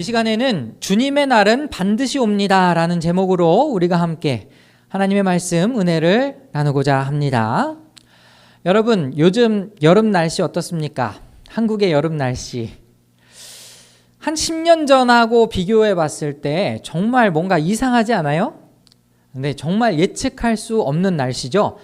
이 시간에는 주님의 날은 반드시 옵니다 라는 제목으로 우리가 함께 하나님의 말씀, 은혜를 나누고자 합니다. 여러분, 요즘 여름 날씨 어떻습니까? 한국의 여름 날씨. 한 10년 전하고 비교해 봤을 때 정말 뭔가 이상하지 않아요? 네, 정말 예측할 수 없는 날씨죠.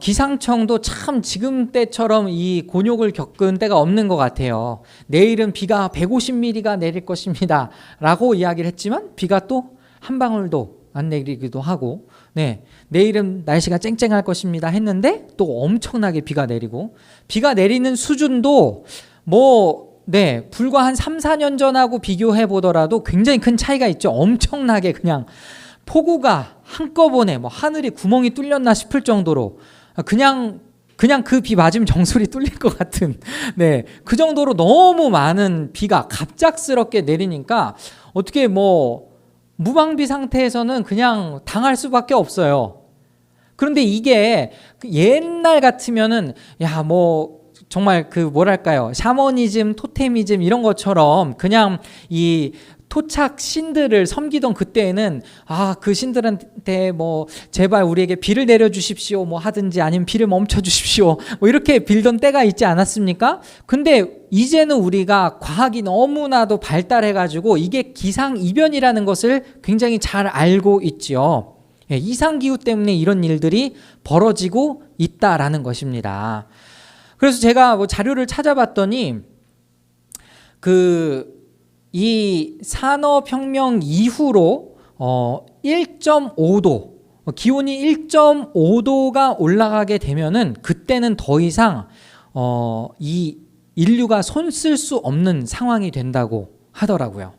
기상청도 참 지금 때처럼 이 곤욕을 겪은 때가 없는 것 같아요. 내일은 비가 150mm가 내릴 것입니다 라고 이야기를 했지만 비가 또 한 방울도 안 내리기도 하고, 네, 내일은 날씨가 쨍쨍할 것입니다 했는데 또 엄청나게 비가 내리고, 비가 내리는 수준도 불과 한 3, 4년 전하고 비교해 보더라도 굉장히 큰 차이가 있죠. 엄청나게 그냥 폭우가 한꺼번에 하늘이 구멍이 뚫렸나 싶을 정도로 그냥 그 비 맞으면 정수리 뚫릴 것 같은, 네, 그 정도로 너무 많은 비가 갑작스럽게 내리니까 어떻게 무방비 상태에서는 그냥 당할 수밖에 없어요. 그런데 이게 옛날 같으면은 정말 샤머니즘, 토테미즘 이런 것처럼 그냥 이 토착 신들을 섬기던 그때에는 그 신들한테 제발 우리에게 비를 내려주십시오 하든지 아니면 비를 멈춰주십시오 이렇게 빌던 때가 있지 않았습니까? 근데 이제는 우리가 과학이 너무나도 발달해가지고 이게 기상이변이라는 것을 굉장히 잘 알고 있죠. 이상기후 때문에 이런 일들이 벌어지고 있다라는 것입니다. 그래서 제가 자료를 찾아봤더니 이 산업혁명 이후로 1.5도, 기온이 1.5도가 올라가게 되면은 그때는 더 이상 이 인류가 손 쓸 수 없는 상황이 된다고 하더라고요.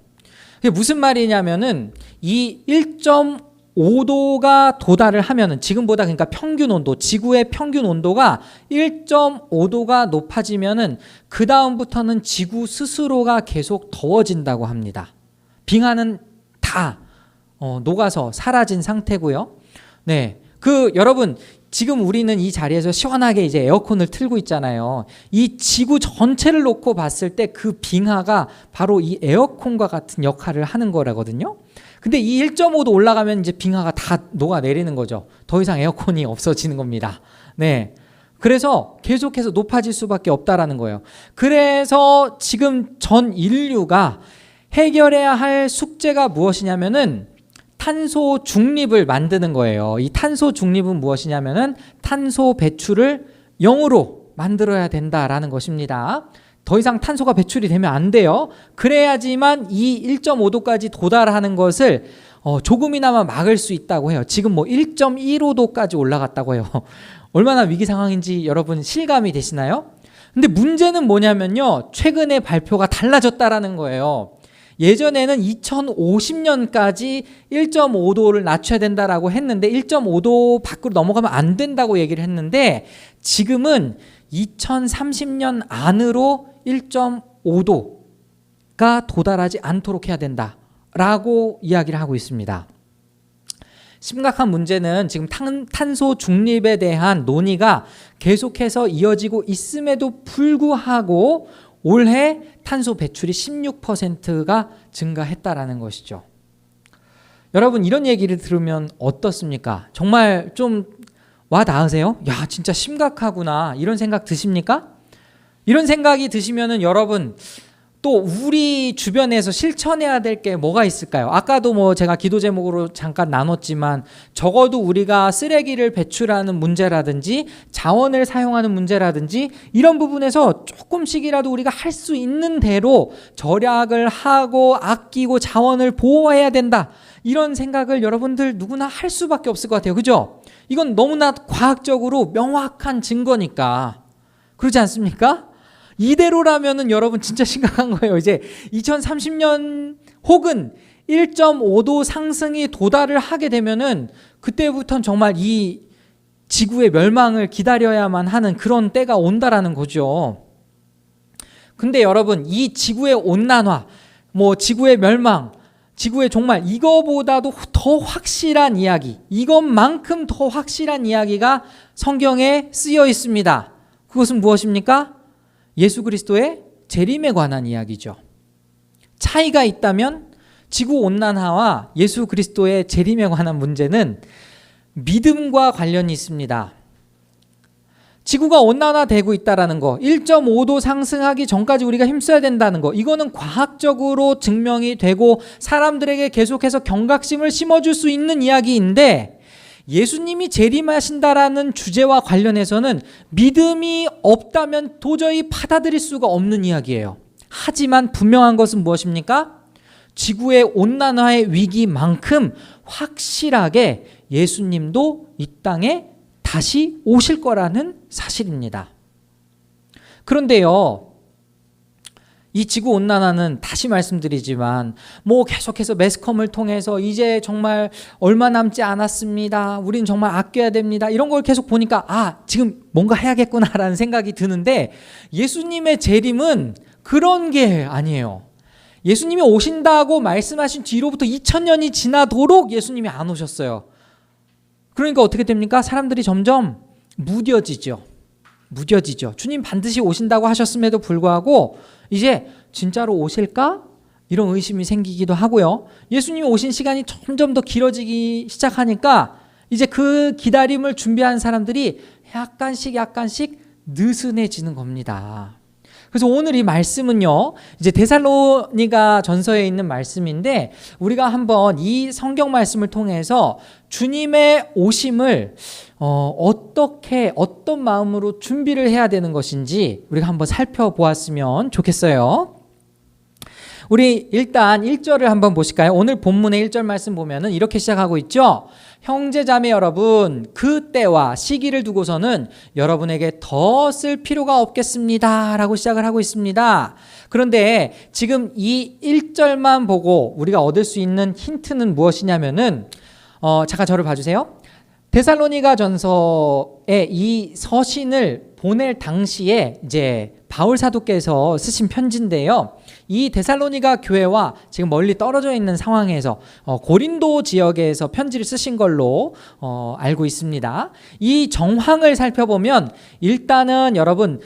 그게 무슨 말이냐면은 이 1.5도가 도달을 하면은 지금보다 그러니까 평균 온도, 지구의 평균 온도가 1.5도가 높아지면은 그 다음부터는 지구 스스로가 계속 더워진다고 합니다. 빙하는 다 녹아서 사라진 상태고요. 네, 여러분 지금 우리는 이 자리에서 시원하게 이제 에어컨을 틀고 있잖아요. 이 지구 전체를 놓고 봤을 때 그 빙하가 바로 이 에어컨과 같은 역할을 하는 거라거든요. 근데 이 1.5도 올라가면 이제 빙하가 다 녹아내리는 거죠. 더 이상 에어컨이 없어지는 겁니다. 네. 그래서 계속해서 높아질 수밖에 없다라는 거예요. 그래서 지금 전 인류가 해결해야 할 숙제가 무엇이냐면은 탄소 중립을 만드는 거예요. 이 탄소 중립은 무엇이냐면은 탄소 배출을 0으로 만들어야 된다라는 것입니다. 더 이상 탄소가 배출이 되면 안 돼요. 그래야지만 이 1.5도까지 도달하는 것을 조금이나마 막을 수 있다고 해요. 지금 1.15도까지 올라갔다고 해요. 얼마나 위기 상황인지 여러분 실감이 되시나요? 근데 문제는 뭐냐면요, 최근에 발표가 달라졌다라는 거예요. 예전에는 2050년까지 1.5도를 낮춰야 된다라고 했는데 1.5도 밖으로 넘어가면 안 된다고 얘기를 했는데 지금은 2030년 안으로 1.5도가 도달하지 않도록 해야 된다라고 이야기를 하고 있습니다. 심각한 문제는 지금 탄소 중립에 대한 논의가 계속해서 이어지고 있음에도 불구하고 올해 탄소 배출이 16%가 증가했다라는 것이죠. 여러분, 이런 얘기를 들으면 어떻습니까? 정말 좀 와 닿으세요? 야, 진짜 심각하구나 이런 생각 드십니까? 이런 생각이 드시면은 여러분 또 우리 주변에서 실천해야 될 게 뭐가 있을까요? 아까도 제가 기도 제목으로 잠깐 나눴지만 적어도 우리가 쓰레기를 배출하는 문제라든지 자원을 사용하는 문제라든지 이런 부분에서 조금씩이라도 우리가 할 수 있는 대로 절약을 하고 아끼고 자원을 보호해야 된다, 이런 생각을 여러분들 누구나 할 수밖에 없을 것 같아요. 그죠? 이건 너무나 과학적으로 명확한 증거니까. 그렇지 않습니까? 이대로라면은 여러분 진짜 심각한 거예요. 이제 2030년 혹은 1.5도 상승이 도달을 하게 되면은 그때부터는 정말 이 지구의 멸망을 기다려야만 하는 그런 때가 온다라는 거죠. 근데 여러분, 이 지구의 온난화, 지구의 멸망, 지구의 정말 이거보다도 더 확실한 이야기, 이것만큼 더 확실한 이야기가 성경에 쓰여 있습니다. 그것은 무엇입니까? 예수 그리스도의 재림에 관한 이야기죠. 차이가 있다면 지구온난화와 예수 그리스도의 재림에 관한 문제는 믿음과 관련이 있습니다. 지구가 온난화되고 있다는 거, 1.5도 상승하기 전까지 우리가 힘써야 된다는 거, 이거는 과학적으로 증명이 되고 사람들에게 계속해서 경각심을 심어줄 수 있는 이야기인데, 예수님이 재림하신다라는 주제와 관련해서는 믿음이 없다면 도저히 받아들일 수가 없는 이야기예요. 하지만 분명한 것은 무엇입니까? 지구의 온난화의 위기만큼 확실하게 예수님도 이 땅에 다시 오실 거라는 사실입니다. 그런데요, 이 지구 온난화는 다시 말씀드리지만 계속해서 매스컴을 통해서 이제 정말 얼마 남지 않았습니다. 우린 정말 아껴야 됩니다. 이런 걸 계속 보니까 지금 뭔가 해야겠구나라는 생각이 드는데, 예수님의 재림은 그런 게 아니에요. 예수님이 오신다고 말씀하신 뒤로부터 2000년이 지나도록 예수님이 안 오셨어요. 그러니까 어떻게 됩니까? 사람들이 점점 무뎌지죠. 주님 반드시 오신다고 하셨음에도 불구하고 이제 진짜로 오실까? 이런 의심이 생기기도 하고요. 예수님이 오신 시간이 점점 더 길어지기 시작하니까 이제 그 기다림을 준비한 사람들이 약간씩 느슨해지는 겁니다. 그래서 오늘 이 말씀은요, 이제 데살로니가 전서에 있는 말씀인데, 우리가 한번 이 성경 말씀을 통해서 주님의 오심을 어떤 마음으로 준비를 해야 되는 것인지 우리가 한번 살펴보았으면 좋겠어요. 우리 일단 1절을 한번 보실까요? 오늘 본문의 1절 말씀 보면은 이렇게 시작하고 있죠. 형제자매 여러분, 그 때와 시기를 두고서는 여러분에게 더 쓸 필요가 없겠습니다 라고 시작을 하고 있습니다. 그런데 지금 이 1절만 보고 우리가 얻을 수 있는 힌트는 무엇이냐면은 잠깐 저를 봐주세요. 데살로니가 전서에 이 서신을 보낼 당시에 이제 바울 사도께서 쓰신 편지인데요. 이 데살로니가 교회와 지금 멀리 떨어져 있는 상황에서 고린도 지역에서 편지를 쓰신 걸로 알고 있습니다. 이 정황을 살펴보면 일단은 여러분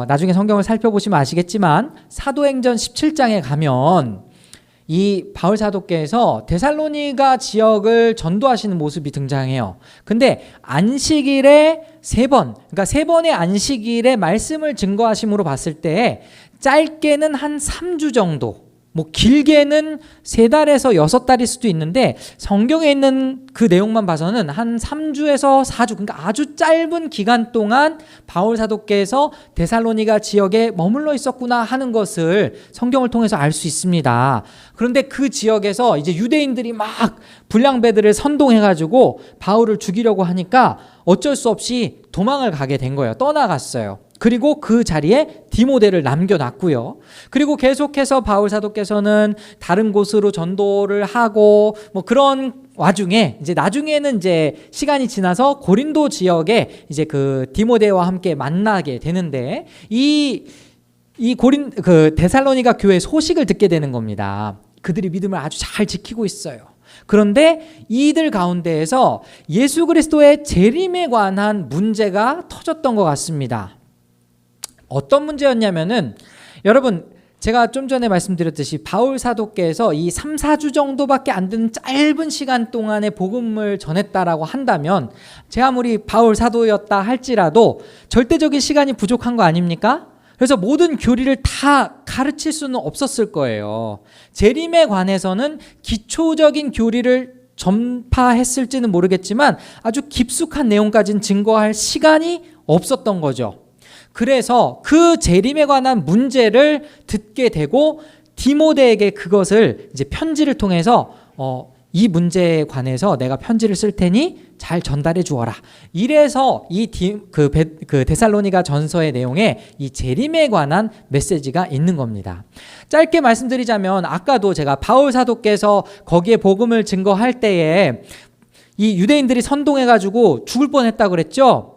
나중에 성경을 살펴보시면 아시겠지만 사도행전 17장에 가면 이 바울 사도께서 데살로니가 지역을 전도하시는 모습이 등장해요. 근데 안식일에 3번, 그러니까 3번의 안식일에 말씀을 증거하심으로 봤을 때 짧게는 한 3주 정도, 길게는 3달에서 6달일 수도 있는데 성경에 있는 그 내용만 봐서는 한 3주에서 4주, 그러니까 아주 짧은 기간 동안 바울 사도께서 데살로니가 지역에 머물러 있었구나 하는 것을 성경을 통해서 알 수 있습니다. 그런데 그 지역에서 이제 유대인들이 막 불량배들을 선동해가지고 바울을 죽이려고 하니까 어쩔 수 없이 도망을 가게 된 거예요. 떠나갔어요. 그리고 그 자리에 디모데를 남겨놨고요. 그리고 계속해서 바울 사도께서는 다른 곳으로 전도를 하고 그런 와중에 이제 나중에는 이제 시간이 지나서 고린도 지역에 이제 그 디모데와 함께 만나게 되는데 그 데살로니가 교회 소식을 듣게 되는 겁니다. 그들이 믿음을 아주 잘 지키고 있어요. 그런데 이들 가운데에서 예수 그리스도의 재림에 관한 문제가 터졌던 것 같습니다. 어떤 문제였냐면은 여러분 제가 좀 전에 말씀드렸듯이 바울 사도께서 이 3, 4주 정도밖에 안 되는 짧은 시간 동안에 복음을 전했다라고 한다면 제 아무리 바울 사도였다 할지라도 절대적인 시간이 부족한 거 아닙니까? 그래서 모든 교리를 다 가르칠 수는 없었을 거예요. 재림에 관해서는 기초적인 교리를 전파했을지는 모르겠지만 아주 깊숙한 내용까지는 증거할 시간이 없었던 거죠. 그래서 그 재림에 관한 문제를 듣게 되고 디모데에게 그것을 이제 편지를 통해서 이 문제에 관해서 내가 편지를 쓸 테니 잘 전달해 주어라. 이래서 그 데살로니가 전서의 내용에 이 재림에 관한 메시지가 있는 겁니다. 짧게 말씀드리자면 아까도 제가 바울 사도께서 거기에 복음을 증거할 때에 이 유대인들이 선동해가지고 죽을 뻔했다고 그랬죠.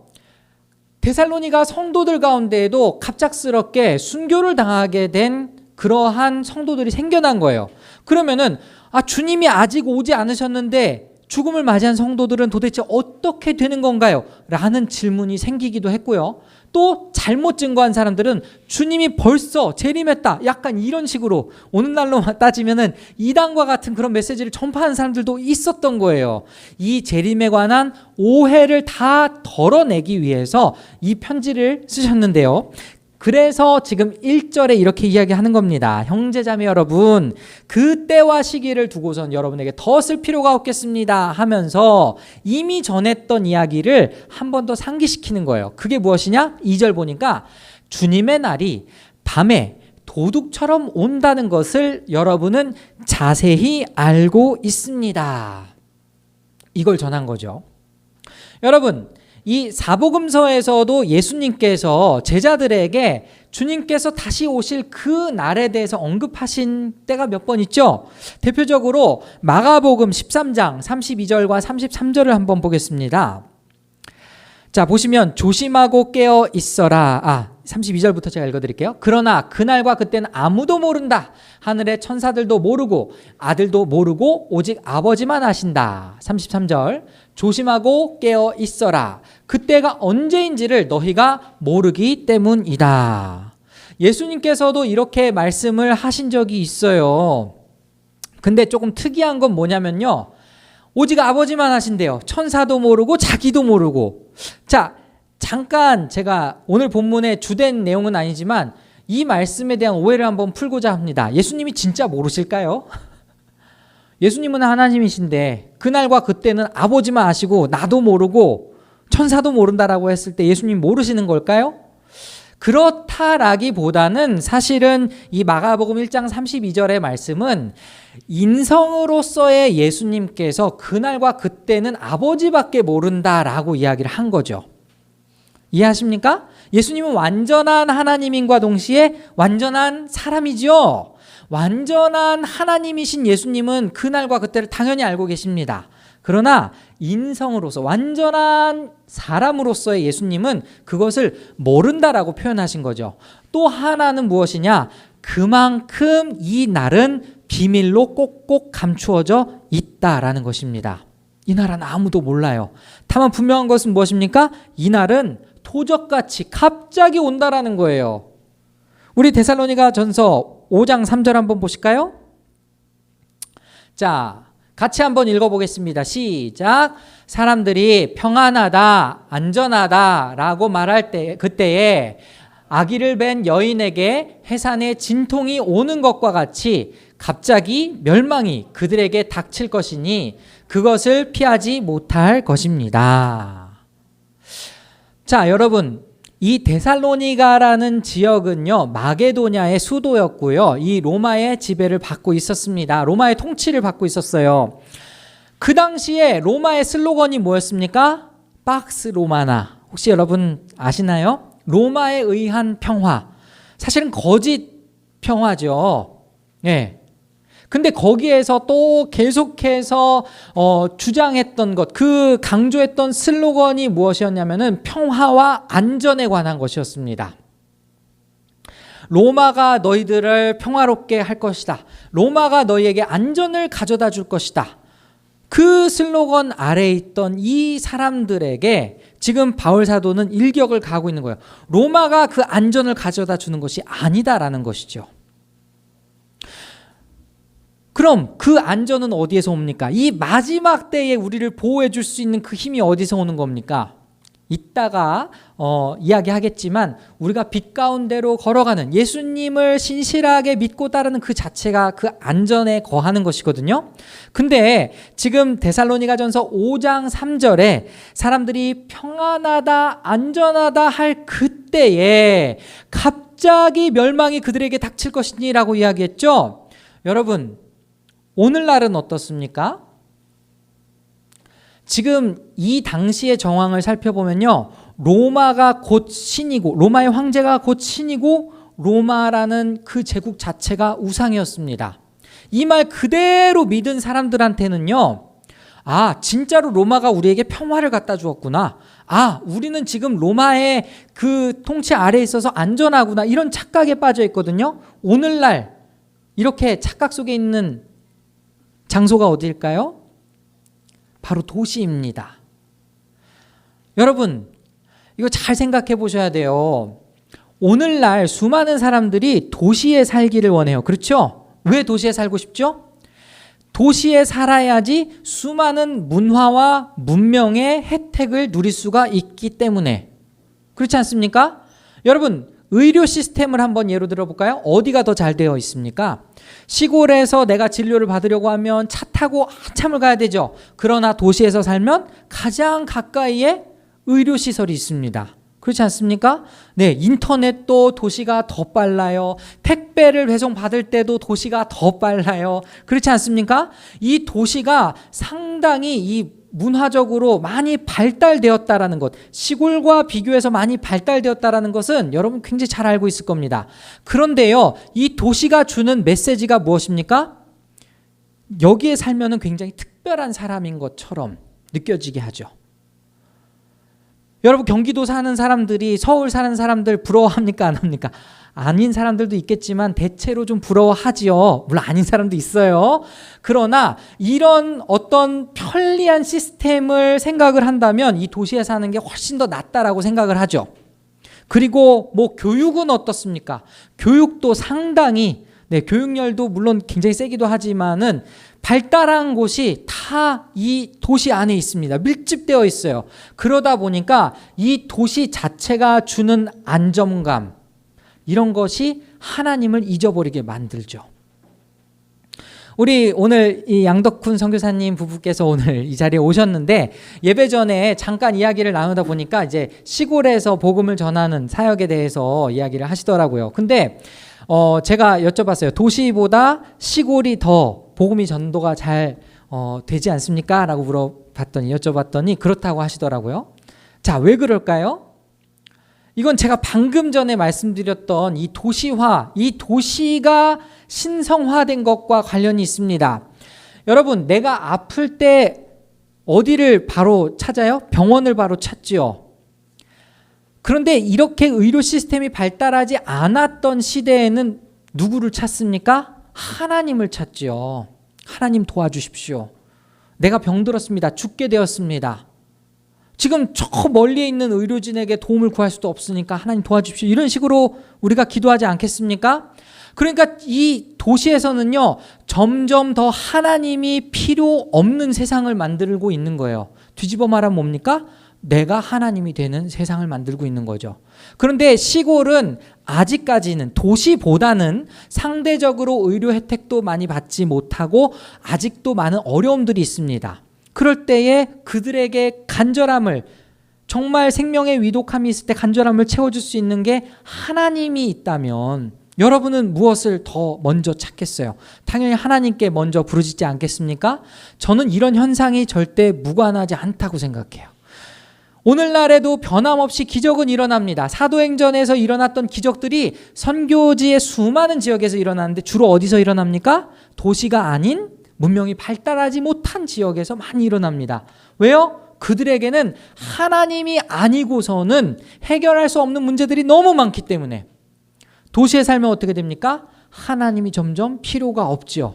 데살로니가 성도들 가운데에도 갑작스럽게 순교를 당하게 된 그러한 성도들이 생겨난 거예요. 그러면은 주님이 아직 오지 않으셨는데 죽음을 맞이한 성도들은 도대체 어떻게 되는 건가요? 라는 질문이 생기기도 했고요. 또 잘못 증거한 사람들은 주님이 벌써 재림했다, 약간 이런 식으로 오늘날로 따지면은 이단과 같은 그런 메시지를 전파하는 사람들도 있었던 거예요. 이 재림에 관한 오해를 다 덜어내기 위해서 이 편지를 쓰셨는데요. 그래서 지금 1절에 이렇게 이야기하는 겁니다. 형제자매 여러분, 그 때와 시기를 두고선 여러분에게 더 쓸 필요가 없겠습니다 하면서 이미 전했던 이야기를 한 번 더 상기시키는 거예요. 그게 무엇이냐? 2절 보니까 주님의 날이 밤에 도둑처럼 온다는 것을 여러분은 자세히 알고 있습니다. 이걸 전한 거죠. 여러분, 이 사복음서에서도 예수님께서 제자들에게 주님께서 다시 오실 그 날에 대해서 언급하신 때가 몇 번 있죠. 대표적으로 마가복음 13장 32절과 33절을 한번 보겠습니다. 자, 보시면 조심하고 깨어 있어라. 32절부터 제가 읽어드릴게요. 그러나 그날과 그때는 아무도 모른다. 하늘의 천사들도 모르고 아들도 모르고 오직 아버지만 아신다. 33절 조심하고 깨어 있어라. 그때가 언제인지를 너희가 모르기 때문이다. 예수님께서도 이렇게 말씀을 하신 적이 있어요. 근데 조금 특이한 건 뭐냐면요, 오직 아버지만 아신대요. 천사도 모르고 자기도 모르고. 자, 잠깐 제가 오늘 본문의 주된 내용은 아니지만 이 말씀에 대한 오해를 한번 풀고자 합니다. 예수님이 진짜 모르실까요? 예수님은 하나님이신데 그날과 그때는 아버지만 아시고 나도 모르고 천사도 모른다라고 했을 때 예수님 모르시는 걸까요? 그렇다라기보다는 사실은 이 마가복음 1장 32절의 말씀은 인성으로서의 예수님께서 그날과 그때는 아버지밖에 모른다라고 이야기를 한 거죠. 이해하십니까? 예수님은 완전한 하나님인과 동시에 완전한 사람이죠. 완전한 하나님이신 예수님은 그날과 그때를 당연히 알고 계십니다. 그러나 인성으로서 완전한 사람으로서의 예수님은 그것을 모른다라고 표현하신 거죠. 또 하나는 무엇이냐? 그만큼 이 날은 비밀로 꼭꼭 감추어져 있다라는 것입니다. 이 날은 아무도 몰라요. 다만 분명한 것은 무엇입니까? 이 날은 도적같이 갑자기 온다라는 거예요. 우리 데살로니가전서 5장 3절 한번 보실까요? 자, 같이 한번 읽어보겠습니다. 시작. 사람들이 평안하다, 안전하다라고 말할 때 그때에 아기를 뵌 여인에게 해산의 진통이 오는 것과 같이 갑자기 멸망이 그들에게 닥칠 것이니 그것을 피하지 못할 것입니다. 자, 여러분, 이 데살로니가라는 지역은요, 마게도냐의 수도였고요, 이 로마의 지배를 받고 있었습니다. 로마의 통치를 받고 있었어요. 그 당시에 로마의 슬로건이 뭐였습니까? 박스 로마나. 혹시 여러분 아시나요? 로마에 의한 평화. 사실은 거짓 평화죠. 예. 근데 거기에서 또 계속해서 주장했던 것, 그 강조했던 슬로건이 무엇이었냐면은 평화와 안전에 관한 것이었습니다. 로마가 너희들을 평화롭게 할 것이다. 로마가 너희에게 안전을 가져다 줄 것이다. 그 슬로건 아래에 있던 이 사람들에게 지금 바울 사도는 일격을 가하고 있는 거예요. 로마가 그 안전을 가져다 주는 것이 아니다라는 것이죠. 그럼 그 안전은 어디에서 옵니까? 이 마지막 때에 우리를 보호해 줄 수 있는 그 힘이 어디서 오는 겁니까? 이따가 이야기하겠지만 우리가 빛 가운데로 걸어가는 예수님을 신실하게 믿고 따르는 그 자체가 그 안전에 거하는 것이거든요. 근데 지금 데살로니가전서 5장 3절에 사람들이 평안하다, 안전하다 할 그때에 갑자기 멸망이 그들에게 닥칠 것이니라고 이야기했죠. 여러분, 오늘날은 어떻습니까? 지금 이 당시의 정황을 살펴보면요, 로마가 곧 신이고, 로마의 황제가 곧 신이고, 로마라는 그 제국 자체가 우상이었습니다. 이 말 그대로 믿은 사람들한테는요, 아, 진짜로 로마가 우리에게 평화를 갖다 주었구나. 아, 우리는 지금 로마의 그 통치 아래에 있어서 안전하구나. 이런 착각에 빠져 있거든요. 오늘날 이렇게 착각 속에 있는 장소가 어디일까요? 바로 도시입니다. 여러분, 이거 잘 생각해 보셔야 돼요. 오늘날 수많은 사람들이 도시에 살기를 원해요. 그렇죠? 왜 도시에 살고 싶죠? 도시에 살아야지 수많은 문화와 문명의 혜택을 누릴 수가 있기 때문에. 그렇지 않습니까? 여러분, 의료 시스템을 한번 예로 들어볼까요? 어디가 더 잘 되어 있습니까? 시골에서 내가 진료를 받으려고 하면 차 타고 한참을 가야 되죠. 그러나 도시에서 살면 가장 가까이에 의료시설이 있습니다. 그렇지 않습니까? 네, 인터넷도 도시가 더 빨라요. 택배를 배송받을 때도 도시가 더 빨라요. 그렇지 않습니까? 이 도시가 상당히 이 문화적으로 많이 발달되었다라는 것, 시골과 비교해서 많이 발달되었다라는 것은 여러분 굉장히 잘 알고 있을 겁니다. 그런데요, 이 도시가 주는 메시지가 무엇입니까? 여기에 살면은 굉장히 특별한 사람인 것처럼 느껴지게 하죠. 여러분, 경기도 사는 사람들이 서울 사는 사람들 부러워합니까? 안 합니까? 아닌 사람들도 있겠지만 대체로 좀 부러워하지요. 물론 아닌 사람도 있어요. 그러나 이런 어떤 편리한 시스템을 생각을 한다면 이 도시에 사는 게 훨씬 더 낫다라고 생각을 하죠. 그리고 뭐 교육은 어떻습니까? 교육도 상당히, 교육열도 물론 굉장히 세기도 하지만은 발달한 곳이 다 이 도시 안에 있습니다. 밀집되어 있어요. 그러다 보니까 이 도시 자체가 주는 안정감, 이런 것이 하나님을 잊어버리게 만들죠. 우리 오늘 이 양덕훈 선교사님 부부께서 오늘 이 자리에 오셨는데, 예배 전에 잠깐 이야기를 나누다 보니까 이제 시골에서 복음을 전하는 사역에 대해서 이야기를 하시더라고요. 근데 제가 여쭤봤어요. 도시보다 시골이 더 복음이 전도가 잘 되지 않습니까? 라고 여쭤봤더니 그렇다고 하시더라고요. 자, 왜 그럴까요? 이건 제가 방금 전에 말씀드렸던 이 도시화, 이 도시가 신성화된 것과 관련이 있습니다. 여러분, 내가 아플 때 어디를 바로 찾아요? 병원을 바로 찾지요. 그런데 이렇게 의료 시스템이 발달하지 않았던 시대에는 누구를 찾습니까? 하나님을 찾지요. 하나님 도와주십시오. 내가 병들었습니다. 죽게 되었습니다. 지금 저 멀리에 있는 의료진에게 도움을 구할 수도 없으니까 하나님 도와주십시오. 이런 식으로 우리가 기도하지 않겠습니까? 그러니까 이 도시에서는요, 점점 더 하나님이 필요 없는 세상을 만들고 있는 거예요. 뒤집어 말하면 뭡니까? 내가 하나님이 되는 세상을 만들고 있는 거죠. 그런데 시골은 아직까지는 도시보다는 상대적으로 의료 혜택도 많이 받지 못하고 아직도 많은 어려움들이 있습니다. 그럴 때에 그들에게 간절함을, 정말 생명의 위독함이 있을 때 간절함을 채워줄 수 있는 게 하나님이 있다면 여러분은 무엇을 더 먼저 찾겠어요? 당연히 하나님께 먼저 부르짖지 않겠습니까? 저는 이런 현상이 절대 무관하지 않다고 생각해요. 오늘날에도 변함없이 기적은 일어납니다. 사도행전에서 일어났던 기적들이 선교지의 수많은 지역에서 일어나는데 주로 어디서 일어납니까? 도시가 아닌 문명이 발달하지 못한 지역에서 많이 일어납니다. 왜요? 그들에게는 하나님이 아니고서는 해결할 수 없는 문제들이 너무 많기 때문에. 도시에 살면 어떻게 됩니까? 하나님이 점점 필요가 없지요.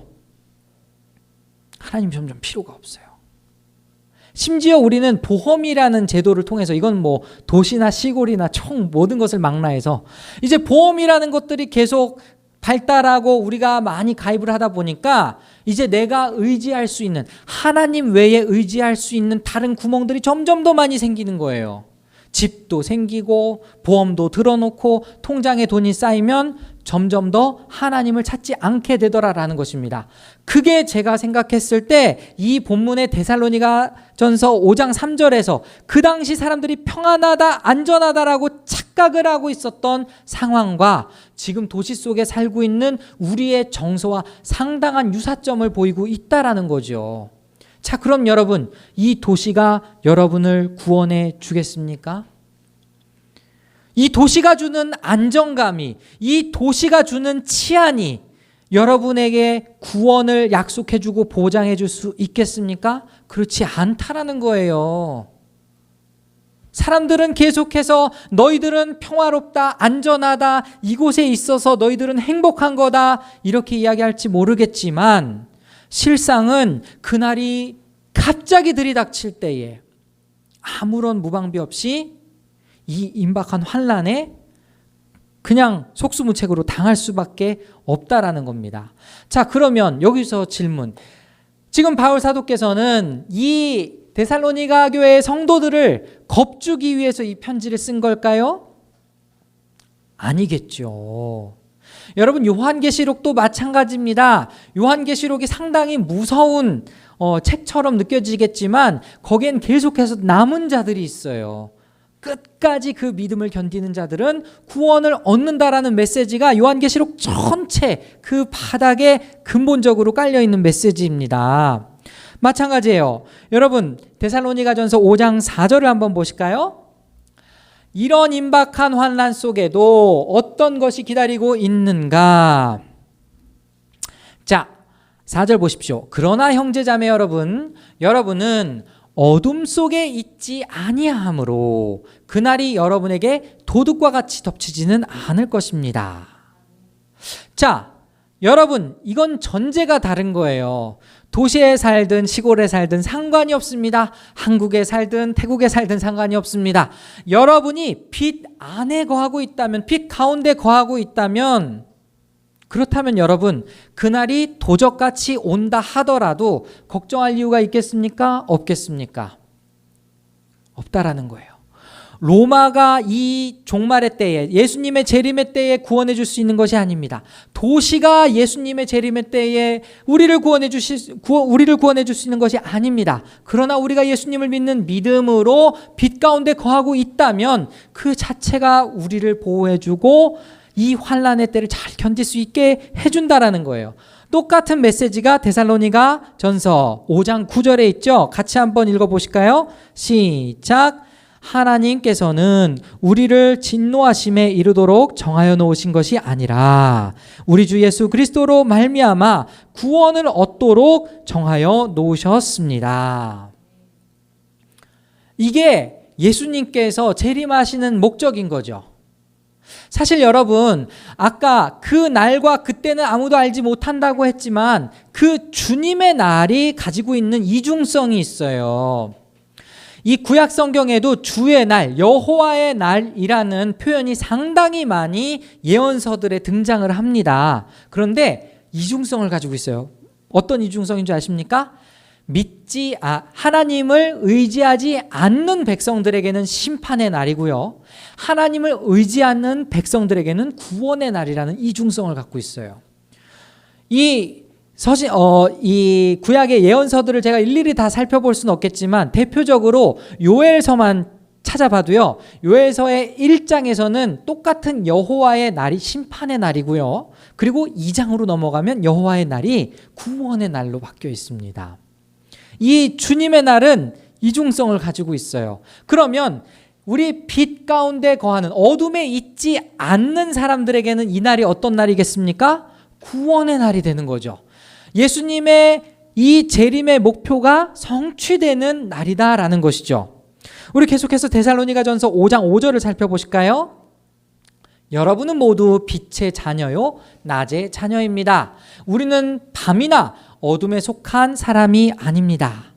하나님이 점점 필요가 없어요. 심지어 우리는 보험이라는 제도를 통해서, 이건 뭐 도시나 시골이나 총 모든 것을 망라해서 이제 보험이라는 것들이 계속 발달하고 우리가 많이 가입을 하다 보니까 이제 내가 의지할 수 있는, 하나님 외에 의지할 수 있는 다른 구멍들이 점점 더 많이 생기는 거예요. 집도 생기고 보험도 들어놓고 통장에 돈이 쌓이면 점점 더 하나님을 찾지 않게 되더라라는 것입니다. 그게 제가 생각했을 때 이 본문의 데살로니가전서 5장 3절에서 그 당시 사람들이 평안하다, 안전하다라고 착각을 하고 있었던 상황과 지금 도시 속에 살고 있는 우리의 정서와 상당한 유사점을 보이고 있다라는 거죠. 자, 그럼 여러분, 이 도시가 여러분을 구원해 주겠습니까? 이 도시가 주는 안정감이, 이 도시가 주는 치안이 여러분에게 구원을 약속해 주고 보장해 줄 수 있겠습니까? 그렇지 않다라는 거예요. 사람들은 계속해서 너희들은 평화롭다, 안전하다, 이곳에 있어서 너희들은 행복한 거다, 이렇게 이야기할지 모르겠지만 실상은 그날이 갑자기 들이닥칠 때에 아무런 무방비 없이 이 임박한 환난에 그냥 속수무책으로 당할 수밖에 없다라는 겁니다. 자, 그러면 여기서 질문. 지금 바울 사도께서는 이 데살로니가 교회의 성도들을 겁주기 위해서 이 편지를 쓴 걸까요? 아니겠죠. 여러분, 요한계시록도 마찬가지입니다. 요한계시록이 상당히 무서운 책처럼 느껴지겠지만 거기엔 계속해서 남은 자들이 있어요. 끝까지 그 믿음을 견디는 자들은 구원을 얻는다라는 메시지가 요한계시록 전체 그 바닥에 근본적으로 깔려있는 메시지입니다. 마찬가지예요. 여러분, 데살로니가전서 5장 4절을 한번 보실까요? 이런 임박한 환난 속에도 어떤 것이 기다리고 있는가? 자, 4절 보십시오. 그러나 형제자매 여러분, 여러분은 어둠 속에 있지 아니하므로 그날이 여러분에게 도둑과 같이 덮치지는 않을 것입니다. 자, 여러분, 이건 전제가 다른 거예요. 도시에 살든 시골에 살든 상관이 없습니다. 한국에 살든 태국에 살든 상관이 없습니다. 여러분이 빛 안에 거하고 있다면, 빛 가운데 거하고 있다면, 그렇다면 여러분, 그날이 도적같이 온다 하더라도 걱정할 이유가 있겠습니까? 없겠습니까? 없다라는 거예요. 로마가 이 종말의 때에, 예수님의 재림의 때에 구원해 줄 수 있는 것이 아닙니다. 도시가 예수님의 재림의 때에 우리를 구원해 줄 수 있는 것이 아닙니다. 그러나 우리가 예수님을 믿는 믿음으로 빛 가운데 거하고 있다면 그 자체가 우리를 보호해 주고 이 환난의 때를 잘 견딜 수 있게 해준다라는 거예요. 똑같은 메시지가 데살로니가 전서 5장 9절에 있죠. 같이 한번 읽어보실까요? 시작. 하나님께서는 우리를 진노하심에 이르도록 정하여 놓으신 것이 아니라 우리 주 예수 그리스도로 말미암아 구원을 얻도록 정하여 놓으셨습니다. 이게 예수님께서 재림하시는 목적인 거죠. 사실 여러분, 아까 그 날과 그때는 아무도 알지 못한다고 했지만 그 주님의 날이 가지고 있는 이중성이 있어요. 이 구약 성경에도 주의 날, 여호와의 날이라는 표현이 상당히 많이 예언서들에 등장을 합니다. 그런데 이중성을 가지고 있어요. 어떤 이중성인 줄 아십니까? 하나님을 의지하지 않는 백성들에게는 심판의 날이고요. 하나님을 의지하는 백성들에게는 구원의 날이라는 이중성을 갖고 있어요. 이 구약의 예언서들을 제가 일일이 다 살펴볼 수는 없겠지만 대표적으로 요엘서만 찾아봐도요. 요엘서의 1장에서는 똑같은 여호와의 날이 심판의 날이고요. 그리고 2장으로 넘어가면 여호와의 날이 구원의 날로 바뀌어 있습니다. 이 주님의 날은 이중성을 가지고 있어요. 그러면 우리 빛 가운데 거하는 어둠에 있지 않는 사람들에게는 이 날이 어떤 날이겠습니까? 구원의 날이 되는 거죠. 예수님의 이 재림의 목표가 성취되는 날이다라는 것이죠. 우리 계속해서 데살로니가전서 5장 5절을 살펴보실까요? 여러분은 모두 빛의 자녀요 낮의 자녀입니다. 우리는 밤이나 어둠에 속한 사람이 아닙니다.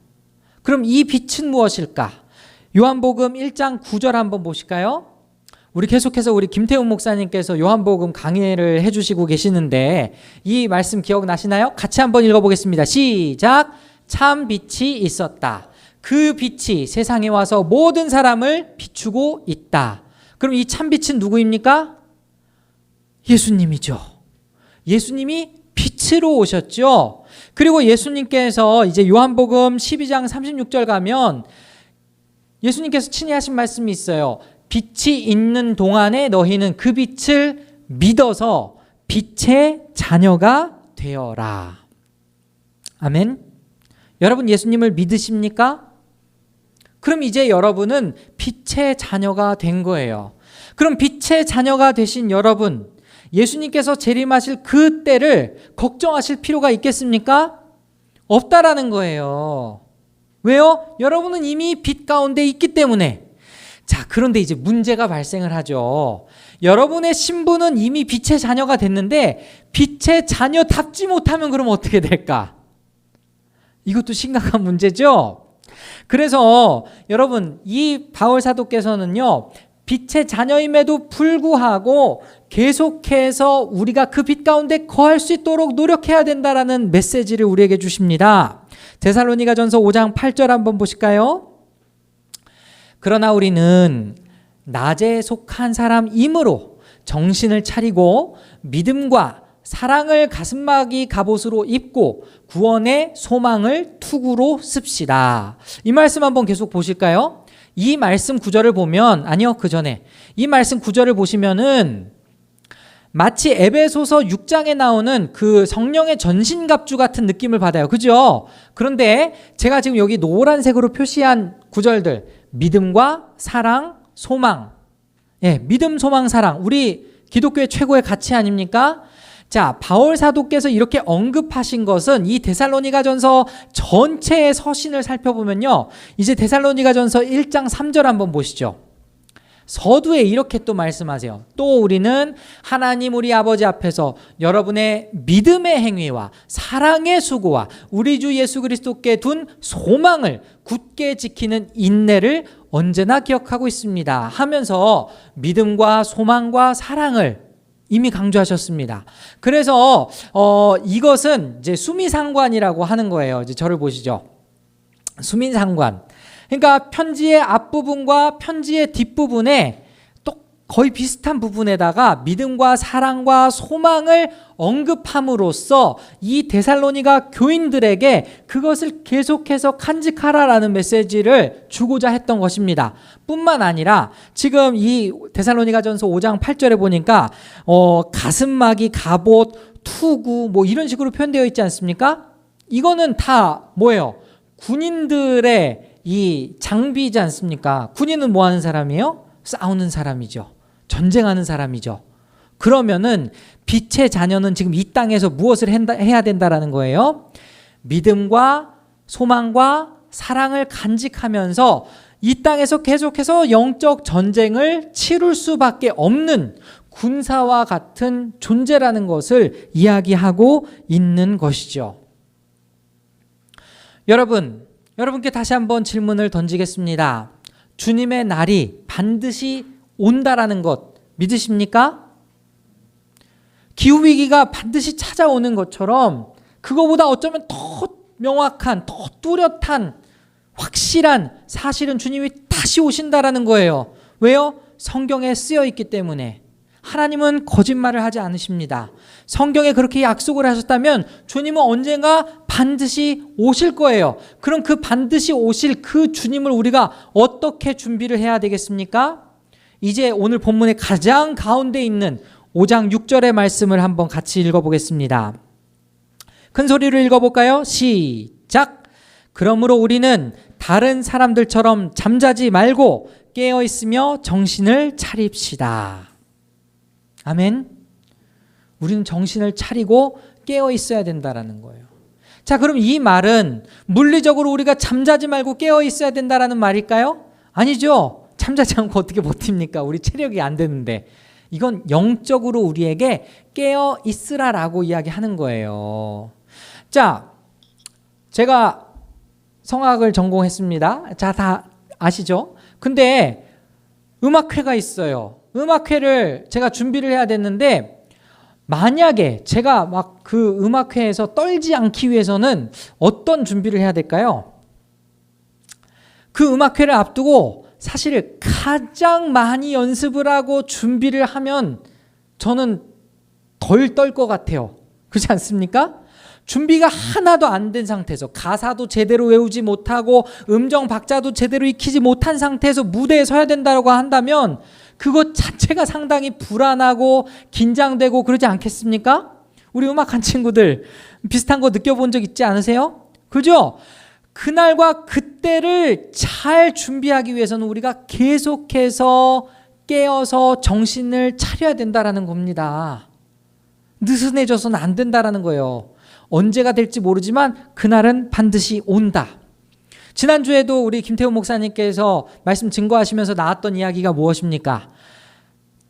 그럼 이 빛은 무엇일까? 요한복음 1장 9절 한번 보실까요? 우리 계속해서 우리 김태훈 목사님께서 요한복음 강의를 해주시고 계시는데 이 말씀 기억나시나요? 같이 한번 읽어보겠습니다. 시작. 참 빛이 있었다. 그 빛이 세상에 와서 모든 사람을 비추고 있다. 그럼 이 참 빛은 누구입니까? 예수님이죠. 예수님이 빛으로 오셨죠. 그리고 예수님께서 이제 요한복음 12장 36절 가면 예수님께서 친히 하신 말씀이 있어요. 빛이 있는 동안에 너희는 그 빛을 믿어서 빛의 자녀가 되어라. 아멘. 여러분 예수님을 믿으십니까? 그럼 이제 여러분은 빛의 자녀가 된 거예요. 그럼 빛의 자녀가 되신 여러분, 예수님께서 재림하실 그 때를 걱정하실 필요가 있겠습니까? 없다라는 거예요. 왜요? 여러분은 이미 빛 가운데 있기 때문에. 자, 그런데 이제 문제가 발생을 하죠. 여러분의 신분은 이미 빛의 자녀가 됐는데 빛의 자녀답지 못하면 그럼 어떻게 될까? 이것도 심각한 문제죠. 그래서 여러분 이 바울 사도께서는요, 빛의 자녀임에도 불구하고 계속해서 우리가 그 빛 가운데 거할 수 있도록 노력해야 된다라는 메시지를 우리에게 주십니다. 데살로니가전서 5장 8절 한번 보실까요? 그러나 우리는 낮에 속한 사람이므로 정신을 차리고 믿음과 사랑을 가슴막이 갑옷으로 입고 구원의 소망을 투구로 씁시다. 이 말씀 한번 계속 보실까요? 이 말씀 구절을 보면, 아니요, 그 전에 이 말씀 구절을 보시면은 마치 에베소서 6장에 나오는 그 성령의 전신갑주 같은 느낌을 받아요. 그죠? 그런데 제가 지금 여기 노란색으로 표시한 구절들, 믿음과 사랑, 소망. 예, 믿음, 소망, 사랑. 우리 기독교의 최고의 가치 아닙니까? 자, 바울 사도께서 이렇게 언급하신 것은 이 데살로니가전서 전체의 서신을 살펴보면요. 이제 데살로니가전서 1장 3절 한번 보시죠. 서두에 이렇게 또 말씀하세요. 또 우리는 하나님 우리 아버지 앞에서 여러분의 믿음의 행위와 사랑의 수고와 우리 주 예수 그리스도께 둔 소망을 굳게 지키는 인내를 언제나 기억하고 있습니다 하면서 믿음과 소망과 사랑을 이미 강조하셨습니다. 그래서 이것은 이제 수미상관이라고 하는 거예요. 이제 저를 보시죠. 수미상관. 그러니까 편지의 앞부분과 편지의 뒷부분에 또 거의 비슷한 부분에다가 믿음과 사랑과 소망을 언급함으로써 이 데살로니가 교인들에게 그것을 계속해서 간직하라라는 메시지를 주고자 했던 것입니다. 뿐만 아니라 지금 이 데살로니가전서 5장 8절에 보니까 가슴막이, 갑옷, 투구 뭐 이런 식으로 표현되어 있지 않습니까? 이거는 다 뭐예요? 군인들의 이 장비이지 않습니까? 군인은 뭐 하는 사람이에요? 싸우는 사람이죠. 전쟁하는 사람이죠. 그러면은 빛의 자녀는 지금 이 땅에서 무엇을 해야 된다라는 거예요? 믿음과 소망과 사랑을 간직하면서 이 땅에서 계속해서 영적 전쟁을 치룰 수밖에 없는 군사와 같은 존재라는 것을 이야기하고 있는 것이죠. 여러분께 다시 한번 질문을 던지겠습니다. 주님의 날이 반드시 온다라는 것 믿으십니까? 기후위기가 반드시 찾아오는 것처럼 그거보다 어쩌면 더 명확한, 더 뚜렷한, 확실한 사실은 주님이 다시 오신다라는 거예요. 왜요? 성경에 쓰여 있기 때문에. 하나님은 거짓말을 하지 않으십니다. 성경에 그렇게 약속을 하셨다면 주님은 언젠가 반드시 오실 거예요. 그럼 그 반드시 오실 그 주님을 우리가 어떻게 준비를 해야 되겠습니까? 이제 오늘 본문의 가장 가운데 있는 5장 6절의 말씀을 한번 같이 읽어보겠습니다. 큰 소리로 읽어볼까요? 시작! 그러므로 우리는 다른 사람들처럼 잠자지 말고 깨어있으며 정신을 차립시다. 아멘. 우리는 정신을 차리고 깨어 있어야 된다라는 거예요. 자, 그럼 이 말은 물리적으로 우리가 잠자지 말고 깨어 있어야 된다라는 말일까요? 아니죠. 잠자지 않고 어떻게 버팁니까? 우리 체력이 안 되는데. 이건 영적으로 우리에게 깨어 있으라라고 이야기하는 거예요. 자, 제가 성악을 전공했습니다. 자, 다 아시죠? 근데 음악회가 있어요. 음악회를 제가 준비를 해야 됐는데 만약에 제가 막 그 음악회에서 떨지 않기 위해서는 어떤 준비를 해야 될까요? 그 음악회를 앞두고 사실 가장 많이 연습을 하고 준비를 하면 저는 덜 떨 것 같아요. 그렇지 않습니까? 준비가 하나도 안 된 상태에서 가사도 제대로 외우지 못하고 음정 박자도 제대로 익히지 못한 상태에서 무대에 서야 된다고 한다면 그것 자체가 상당히 불안하고 긴장되고 그러지 않겠습니까? 우리 음악한 친구들 비슷한 거 느껴본 적 있지 않으세요? 그죠? 그날과 그때를 잘 준비하기 위해서는 우리가 계속해서 깨어서 정신을 차려야 된다라는 겁니다. 느슨해져서는 안 된다라는 거예요. 언제가 될지 모르지만 그날은 반드시 온다. 지난주에도 우리 김태훈 목사님께서 말씀 증거하시면서 나왔던 이야기가 무엇입니까?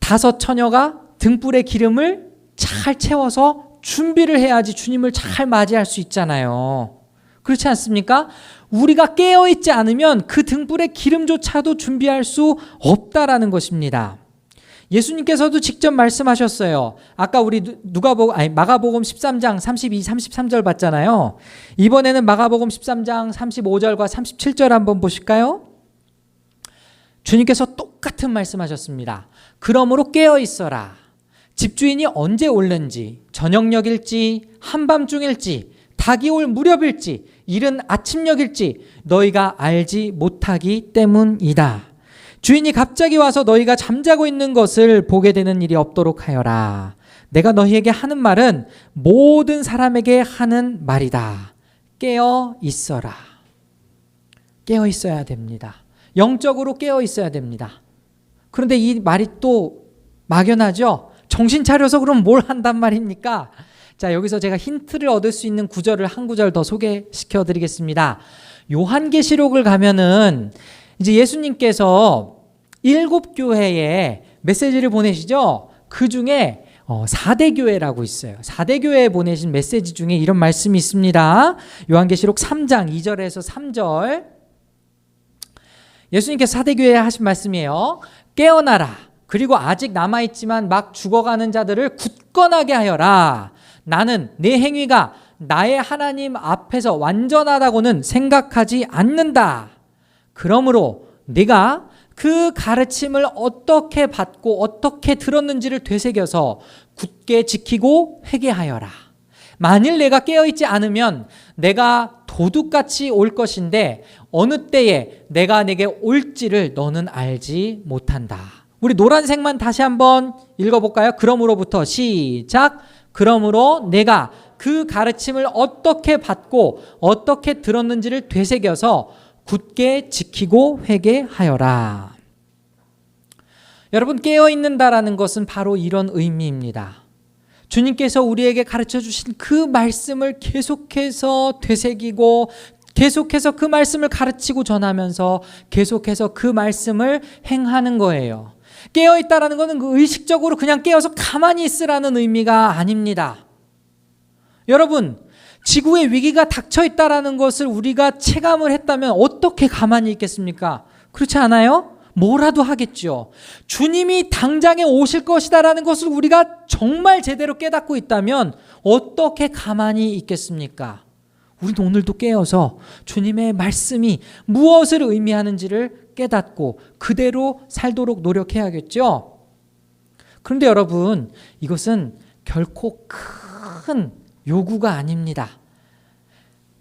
5 처녀가 등불에 기름을 잘 채워서 준비를 해야지 주님을 잘 맞이할 수 있잖아요. 그렇지 않습니까? 우리가 깨어있지 않으면 그 등불의 기름조차도 준비할 수 없다라는 것입니다. 예수님께서도 직접 말씀하셨어요. 아까 우리 마가복음 13장 32, 33절 봤잖아요. 이번에는 마가복음 13장 35절과 37절 한번 보실까요? 주님께서 똑같은 말씀하셨습니다. 그러므로 깨어 있어라. 집주인이 언제 올는지, 저녁녘일지, 한밤중일지, 닭이 올 무렵일지, 이른 아침녘일지 너희가 알지 못하기 때문이다. 주인이 갑자기 와서 너희가 잠자고 있는 것을 보게 되는 일이 없도록 하여라. 내가 너희에게 하는 말은 모든 사람에게 하는 말이다. 깨어 있어라. 깨어 있어야 됩니다. 영적으로 깨어 있어야 됩니다. 그런데 이 말이 또 막연하죠? 정신 차려서 그럼 뭘 한단 말입니까? 자, 여기서 제가 힌트를 얻을 수 있는 구절을 한 구절 더 소개시켜 드리겠습니다. 요한계시록을 가면은 이제 예수님께서 7교회에 메시지를 보내시죠. 그 중에 4대 교회라고 있어요. 4대 교회에 보내신 메시지 중에 이런 말씀이 있습니다. 요한계시록 3장 2절에서 3절. 예수님께서 4대 교회에 하신 말씀이에요. 깨어나라. 그리고 아직 남아있지만 막 죽어가는 자들을 굳건하게 하여라. 나는 내 행위가 나의 하나님 앞에서 완전하다고는 생각하지 않는다. 그러므로 네가 그 가르침을 어떻게 받고 어떻게 들었는지를 되새겨서 굳게 지키고 회개하여라. 만일 내가 깨어있지 않으면 내가 도둑같이 올 것인데 어느 때에 내가 내게 올지를 너는 알지 못한다. 우리 노란색만 다시 한번 읽어볼까요? 그러므로부터 시작. 그러므로 내가 그 가르침을 어떻게 받고 어떻게 들었는지를 되새겨서 굳게 지키고 회개하여라. 여러분, 깨어있는다라는 것은 바로 이런 의미입니다. 주님께서 우리에게 가르쳐 주신 그 말씀을 계속해서 되새기고 계속해서 그 말씀을 가르치고 전하면서 계속해서 그 말씀을 행하는 거예요. 깨어있다라는 것은 그 의식적으로 그냥 깨어서 가만히 있으라는 의미가 아닙니다. 여러분, 지구에 위기가 닥쳐있다라는 것을 우리가 체감을 했다면 어떻게 가만히 있겠습니까? 그렇지 않아요? 뭐라도 하겠죠. 주님이 당장에 오실 것이다라는 것을 우리가 정말 제대로 깨닫고 있다면 어떻게 가만히 있겠습니까? 우리도 오늘도 깨어서 주님의 말씀이 무엇을 의미하는지를 깨닫고 그대로 살도록 노력해야겠죠. 그런데 여러분, 이것은 결코 큰 요구가 아닙니다.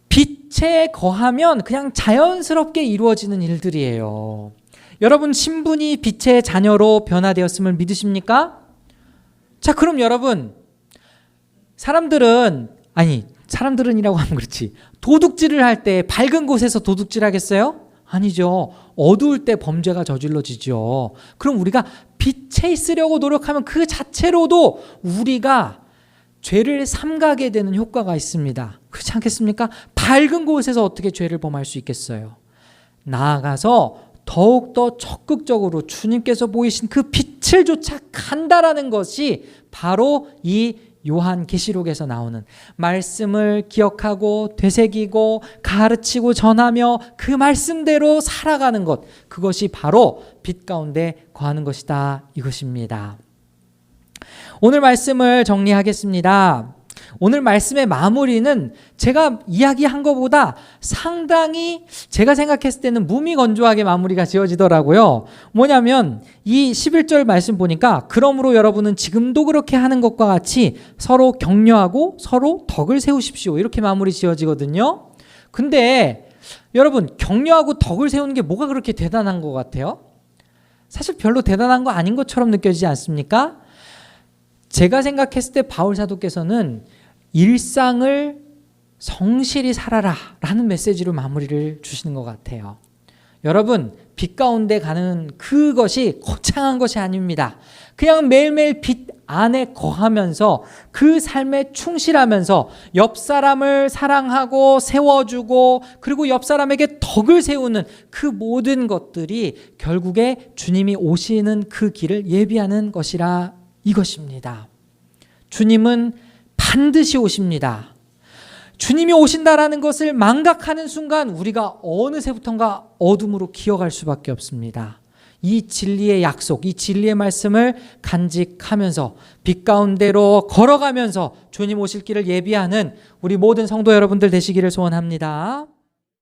빛에 거하면 그냥 자연스럽게 이루어지는 일들이에요. 여러분, 신분이 빛의 자녀로 변화되었음을 믿으십니까? 자, 그럼 여러분, 사람들은이라고 하면 그렇지. 도둑질을 할 때 밝은 곳에서 도둑질 하겠어요? 아니죠. 어두울 때 범죄가 저질러지죠. 그럼 우리가 빛에 있으려고 노력하면 그 자체로도 우리가 죄를 삼가게 되는 효과가 있습니다. 그렇지 않겠습니까? 밝은 곳에서 어떻게 죄를 범할 수 있겠어요? 나아가서 더욱더 적극적으로 주님께서 보이신 그 빛을 쫓아 간다라는 것이 바로 이 요한계시록에서 나오는 말씀을 기억하고 되새기고 가르치고 전하며 그 말씀대로 살아가는 것, 그것이 바로 빛 가운데 거하는 것이다, 이것입니다. 오늘 말씀을 정리하겠습니다. 오늘 말씀의 마무리는 제가 이야기한 것보다 상당히 제가 생각했을 때는 무미건조하게 마무리가 지어지더라고요. 뭐냐면 이 11절 말씀 보니까 그러므로 여러분은 지금도 그렇게 하는 것과 같이 서로 격려하고 서로 덕을 세우십시오, 이렇게 마무리 지어지거든요. 근데 여러분, 격려하고 덕을 세우는 게 뭐가 그렇게 대단한 것 같아요? 사실 별로 대단한 거 아닌 것처럼 느껴지지 않습니까? 제가 생각했을 때 바울 사도께서는 일상을 성실히 살아라 라는 메시지로 마무리를 주시는 것 같아요. 여러분, 빛 가운데 가는 그것이 거창한 것이 아닙니다. 그냥 매일매일 빛 안에 거하면서 그 삶에 충실하면서 옆 사람을 사랑하고 세워주고 그리고 옆 사람에게 덕을 세우는 그 모든 것들이 결국에 주님이 오시는 그 길을 예비하는 것이라 이것입니다. 주님은 반드시 오십니다. 주님이 오신다라는 것을 망각하는 순간 우리가 어느새부턴가 어둠으로 기어갈 수밖에 없습니다. 이 진리의 약속, 이 진리의 말씀을 간직하면서 빛 가운데로 걸어가면서 주님 오실 길을 예비하는 우리 모든 성도 여러분들 되시기를 소원합니다.